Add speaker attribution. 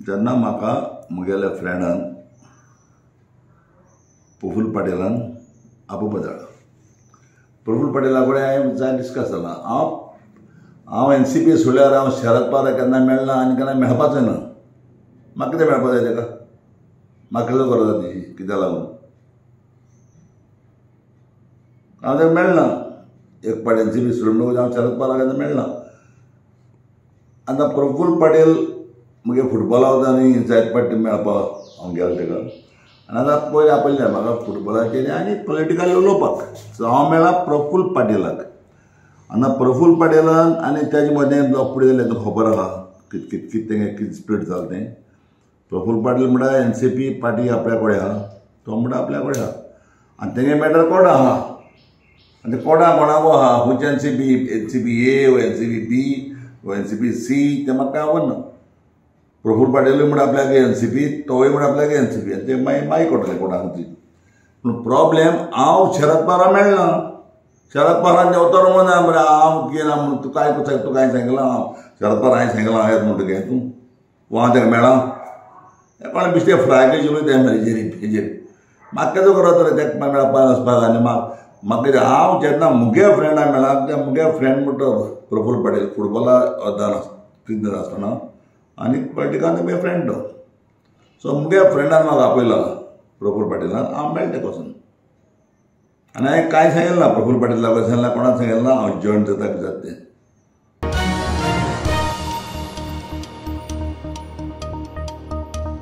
Speaker 1: जेन्ना म्हाका म्हगेल्या फ्रेंडान प्रफुल्ल पाटीलान आपोवपा धाडलो. प्रफुल्ल पाटीला कडेन हांवें जाय डिस्कस जालां. हांव NCP सोडल्यार हांव शरद पवाराक केन्ना मेळना आनी केन्ना मेळपाचो ना. म्हाका कितें मेळपा जाय ताका? म्हाका कसो गरज आसा तेजी कित्याक लागून? हांव ताका मेळना. एक पाटी NCP सोडून म्हणून हांव शरद पवाराक केन्ना मेळना. आतां प्रफुल्ल पाटील मुगे फुटबॉला वता आनी जायत पाटी मेळपाक हांव गेलो ताका. आनी आतां पयलीं आपयलें म्हाका फुटबॉलाचेर आनी पॉलिटिकल उलोवपाक. सो हांव मेळ्ळा प्रफुल्ल पाटीलाक. आतां प्रफुल्ल पाटीलान आनी तेजे मदें फुडें गेलें तें खबर आहा कितें तेंगे कितें स्प्लीट जालें तें. प्रफुल्ल पाटील म्हणटा NCP पार्टी आपल्या कडेन आहा, तो म्हणटा आपल्या कडेन आहा. आनी तेंगे मॅटर कोर्टा आहा. आनी ते कोर्टा कोणाको आहा, खूंयचे NCP A वो NCP B वो NCP C तें म्हाका कांय खबर ना. प्रफुल्ल पाटीलूय म्हणटा आपल्याक NCP, तोवूय म्हणटा आपल्याक NCP. आनी ते मागीर कोर्टाले कोर्टाक वचून. पूण प्रॉब्लेम हांव शरद पवाराक मेळना. शरद पवारान देंवतो म्हणून मरे हांव कितें म्हणून तुका हांवें सांगलां. शरद पवार हांवें सांगलां येत म्हणटा गे तूं हांव ताका मेळ्ळां. कोणा बिश्टे फ्राय केल्ले तें हेजेर म्हाका केदो करता रे तेका मेळपाक वचपाक. आनी म्हाका हांव जेन्ना मुगे फ्रेंडाक मेळ्ळा तें मुगे फ्रेंड म्हणटा प्रफुल्ल पाटील फुटबॉला वता आसतना आनी पॉलिटिकान मुगे फ्रेंड तो. सो मुगे फ्रेंडान म्हाका आपयला प्रफुल्ल पाटीलान. हांव मेळटा तेका वचून. आनी हांवें कांय सांगिल्लें ना प्रफुल्ल पाटीला सांगलें कोणाक सांगिल्लें ना हांव जॉयन जाता कितें जाता तें.